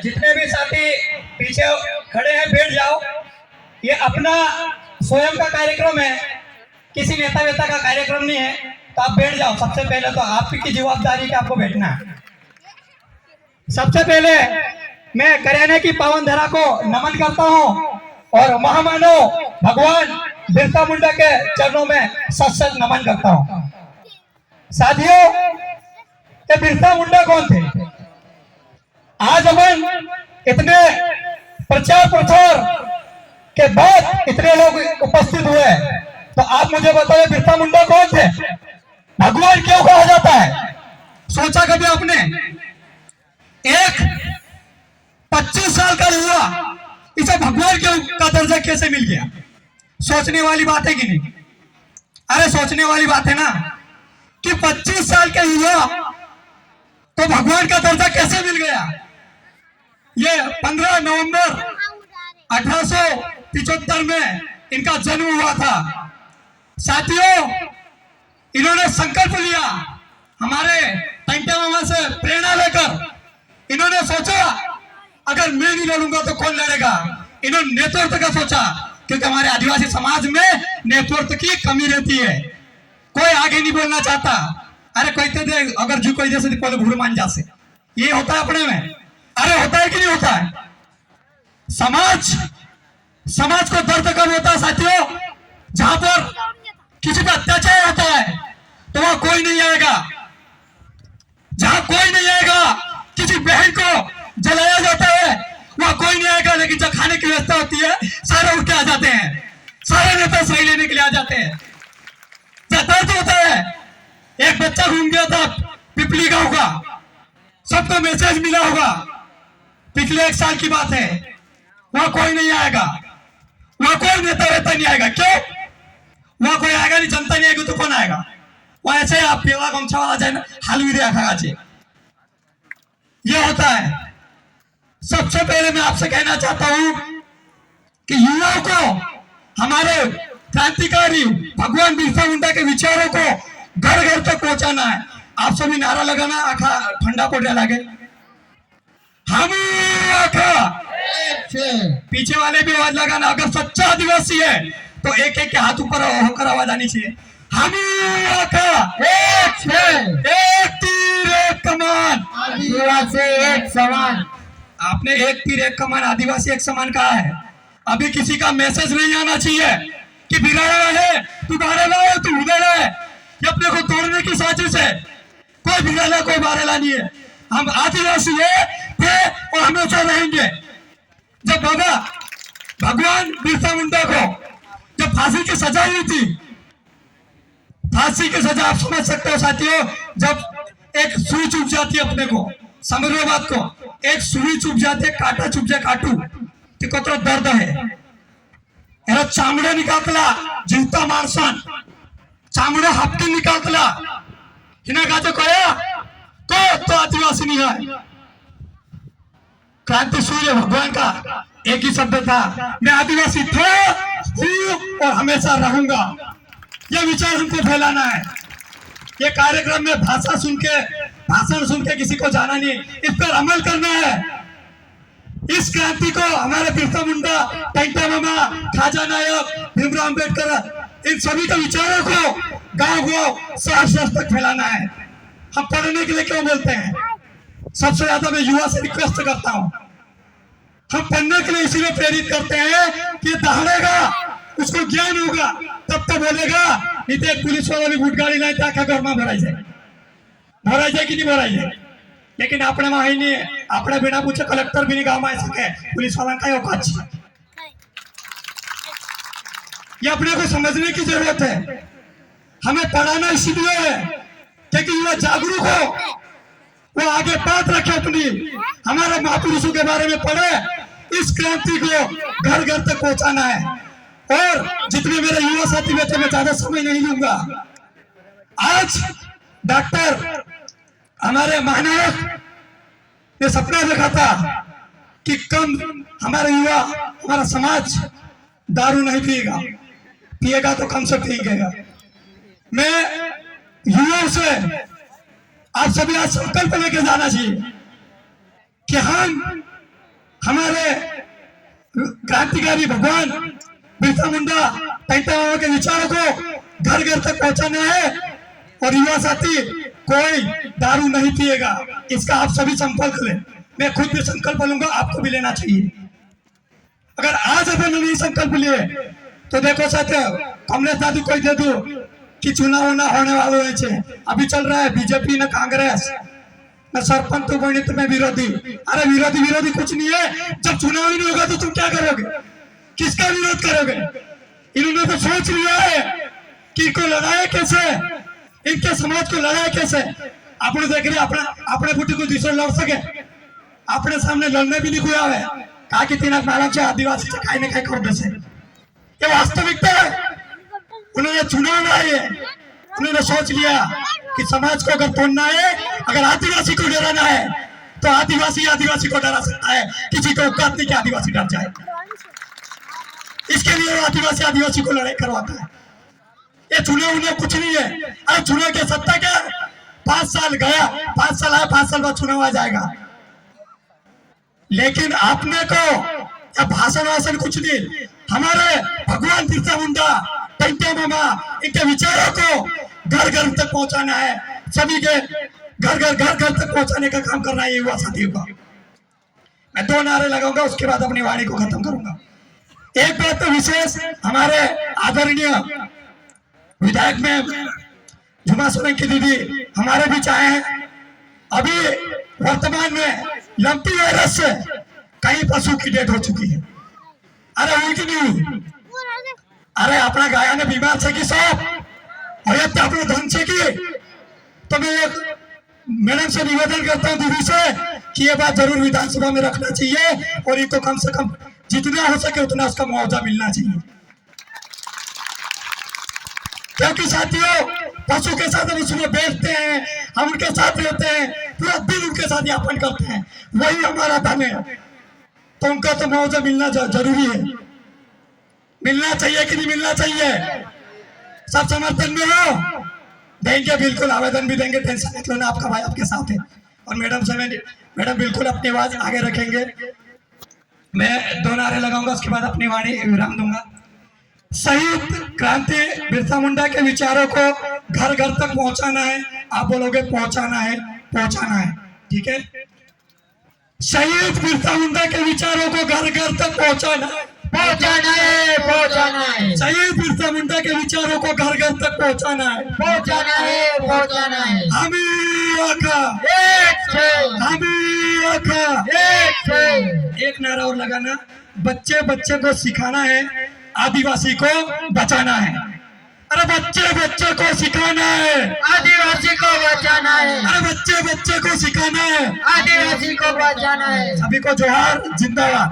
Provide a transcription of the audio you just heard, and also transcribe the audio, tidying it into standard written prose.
जितने भी साथी पीछे खड़े हैं बैठ जाओ। ये अपना स्वयं का कार्यक्रम है, किसी नेता वेता का कार्यक्रम नहीं है, तो आप बैठ जाओ। सबसे पहले तो आपकी जवाबदारी कि आपको बैठना है। सबसे पहले मैं करियाने की पावन धरा को नमन करता हूँ और महामानव भगवान बिरसा मुंडा के चरणों में सत नमन करता हूँ। साथियों, ये बिरसा मुंडा कौन थे? आज अपन इतने प्रचार प्रसार के बाद इतने लोग उपस्थित हुए, तो आप मुझे बताओ बिरसा मुंडा कौन थे? भगवान क्यों कहा जाता है? सोचा कभी आपने? एक 25 साल का युवा इसे भगवान का दर्जा कैसे मिल गया? सोचने वाली बात है कि नहीं? अरे सोचने वाली बात है ना कि 25 साल के युवा तो भगवान का दर्जा कैसे मिल गया? ये 15 नवंबर 1875 में इनका जन्म हुआ था। साथियों, इन्होंने संकल्प लिया, हमारे टंटे मामा से प्रेरणा लेकर इन्होंने सोचा अगर मैं नहीं लड़ूंगा तो कौन लड़ेगा। इन्होंने नेतृत्व का सोचा, क्योंकि हमारे आदिवासी समाज में नेतृत्व की कमी रहती है, कोई आगे नहीं बोलना चाहता। अरे कोई तो दे, अगर जो कोई जैसे पहले भूल मान जा से, ये होता है अपने में। अरे होता है कि नहीं होता है? समाज को दर्द कब होता है साथियों? जहां पर किसी पर अत्याचार होता है तो वहां कोई नहीं आएगा। जहां कोई नहीं आएगा, किसी बहन को जलाया जाता है वहां कोई नहीं आएगा, लेकिन जब खाने की व्यवस्था होती है सारे उठ के आ जाते हैं, सारे नेता सही लेने के लिए आ जाते हैं। दर्द होता है। एक बच्चा घूम गया था पिपली गांव का, सबको मैसेज मिला होगा, पिछले 1 साल की बात है। वहां कोई नहीं आएगा, वहां कोई नेता वेता नहीं आएगा। क्यों? वहां कोई आएगा नहीं, जनता नहीं आएगी तो कौन आएगा? वहां ऐसे आप पेवा गमछा वाला जाए ना, हालवी दे खा ये होता है। सबसे पहले मैं आपसे कहना चाहता हूं कि युवाओं को, हमारे क्रांतिकारी भगवान बिरसा मुंडा के विचारों को घर घर तक पहुंचाना है। आप सभी नारा लगाना, आखा ठंडा पड़ लगे, हम आखा, पीछे वाले भी आवाज लगाना। अगर सच्चा आदिवासी है तो एक एक के हाथ ऊपर होकर आवाज आनी चाहिए। हम आखा, एक तीर एक कमान, आदिवासी एक समान। आपने एक तीर एक कमान, आदिवासी एक समान कहा है। अभी किसी का मैसेज नहीं आना चाहिए कि बिराड़ा है, तू बारेला है, तू उधेड़ा है। ये अपने को तोड़ने की साजिश है। कोई बिराड़ा कोई बारेला नहीं है। हम आदिवासी है, थे और हमेशा रहेंगे। जब बाबा भगवान बिरसा मुंडा को जब फांसी की सजा हुई थी, फांसी की सजा आप समझ सकते हो साथियों, जब एक सुई चुभ जाती है, अपने को समझ लो बात को, एक सुई चुभ जाती है, काटा चुभ जाए काटू तो कतो दर्द है। यार चामड़ा निकालतला जीवता माणसान, चामड़ा हापटी निकालतला हिना गाजो कया तो आदिवासी नहीं है। क्रांति सूर्य भगवान का एक ही शब्द था, मैं आदिवासी था, हूं और हमेशा रहूंगा। यह विचार हमको फैलाना है। ये कार्यक्रम में भाषण सुन के किसी को जाना नहीं, इस पर अमल करना है। इस क्रांति को हमारे बिरसा मुंडा, टंटा मामा, खाजा नायक, भीमराव अम्बेडकर, इन सभी के विचारों को गांव शहर तक फैलाना है। हम पढ़ने के लिए क्यों बोलते हैं? सबसे ज्यादा मैं युवा से रिक्वेस्ट करता हूं, हम पढ़ने के लिए इसीलिए प्रेरित करते हैं कि दहाड़ेगा, उसको ज्ञान होगा तब तो बोलेगा। नहीं तो एक पुलिस वाला भी गुट गाड़ी लाए तो आखा घर में भराई जाए कि नहीं भराई जाए। लेकिन अपने में ही नहीं, अपने बिना पूछे कलेक्टर भी नहीं गाँव में आ सके, पुलिस वाला का औकात है। ये अपने को समझने की जरूरत है। हमें पढ़ाना इसलिए है क्योंकि युवा जागरूक हो, वो आगे बात रखे अपनी, हमारे महापुरुषों के बारे में पढ़े। इस क्रांति को घर घर तक पहुंचाना है। और जितने मेरे युवा साथी बैठे, मैं ज्यादा समय नहीं लूंगा। आज डॉक्टर हमारे महानायक ने सपना देखा था कि कम हमारा युवा, हमारा समाज दारू नहीं पिएगा तो कम से पिएगा। मैं युवाओं से आप सभी आज संकल्प लेके जाना चाहिए कि हम हमारे क्रांतिकारी भगवान बिरसा मुंडा टैंटा बाबा के विचारों को घर घर तक पहुंचाना है। और युवा साथी, कोई दारू नहीं पिएगा, इसका आप सभी संकल्प लें। मैं खुद भी संकल्प लूंगा, आपको भी लेना चाहिए। अगर आज अपन नहीं संकल्प लिए तो देखो साथियों, कांग्रेस दादू कोई दे दो कि चुनाव होने वालों है। अभी चल रहा है बीजेपी न कांग्रेस न सरपंच तो बनी तो मैं विरोधी। अरे विरोधी कुछ नहीं है। जब चुनाव ही नहीं होगा तो तुम क्या करोगे? किसका विरोध करोगे? इन्होंने तो सोच लिया है कि इनको लड़ाए कैसे, इनके समाज को लड़ाए कैसे। आपने देख रहे अपने बुटी को दूसरे लड़ सके, अपने सामने लड़ने भी नहीं हुआ है। कहा कि तीन मालूम से आदिवासी से खाई न खाई कर दे से, ये वास्तविकता है। उन्होंने चुनाव लाए, उन्होंने सोच लिया कि समाज को अगर तोड़ना है, अगर आदिवासी को डराना है तो आदिवासी को डरा सकता है। किसी को औकात नहीं कि आदिवासी डर जाए। इसके लिए वो आदिवासी को लड़ाई करवाता है। ये चुनाव उन्हें कुछ नहीं है। अरे चुनाव की सत्ता क्या? 5 साल गया, 5 साल आया, 5 साल बाद चुनाव आ जाएगा। लेकिन आपने को भाषण कुछ नहीं। हमारे भगवान बिरसा मुंडा, टैंटे मामा, इनके विचारों को घर घर तक पहुंचाना है। सभी के घर तक पहुंचाने का काम करना है युवा साथियों का। मैं 2 नारे लगाऊंगा, उसके बाद अपनी वाणी को खत्म करूंगा। एक बात तो विशेष हमारे आदरणीय विधायक में झुमा सोलंकी दीदी हमारे बीच आए हैं। अभी वर्तमान में लंपी वायरस से कई पशु की डेथ हो चुकी है। अरे हुई कि नहीं हुई? अरे अपना गाया ने बीमार से की सब और अपने धन से की। तो मैं एक मैडम से निवेदन करता हूँ दीदी से कि ये बात जरूर विधानसभा में रखना चाहिए और इनको कम से कम जितना हो सके उतना उसका मुआवजा मिलना चाहिए। क्योंकि साथियों, पशु के साथ हम उसमें बैठते हैं, हम उनके साथ रहते हैं, पूरा दिन उनके साथ यापन करते हैं, वही हमारा धन है। तो उनका तो मुआवजा मिलना जरूरी है। मिलना चाहिए कि नहीं मिलना चाहिए? सब समर्थन में हो? देंगे, बिल्कुल आवेदन भी देंगे, टेंशन मत लेना, आपका भाई आपके साथ है। और मैडम बिल्कुल अपनी आवाज आगे रखेंगे। मैं 2 नारे लगाऊंगा, उसके बाद अपनी वाणी विराम दूंगा। शहीद क्रांति बिरसा मुंडा के विचारों को घर घर तक पहुंचाना है। आप बोलोगे पहुंचाना है, ठीक है। शहीद बिरसा मुंडा के विचारों को घर घर तक पहुंचाना है। शहीद बिरसा मुंडा के विचारों को घर घर तक पहुंचाना है। एक नारा और लगाना, बच्चे को सिखाना है, आदिवासी को बचाना है। अरे बच्चे को सिखाना है, आदिवासी को बचाना है। अरे बच्चे को सिखाना है, आदिवासी को बचाना है। सभी को जोहार, जिंदाबाद।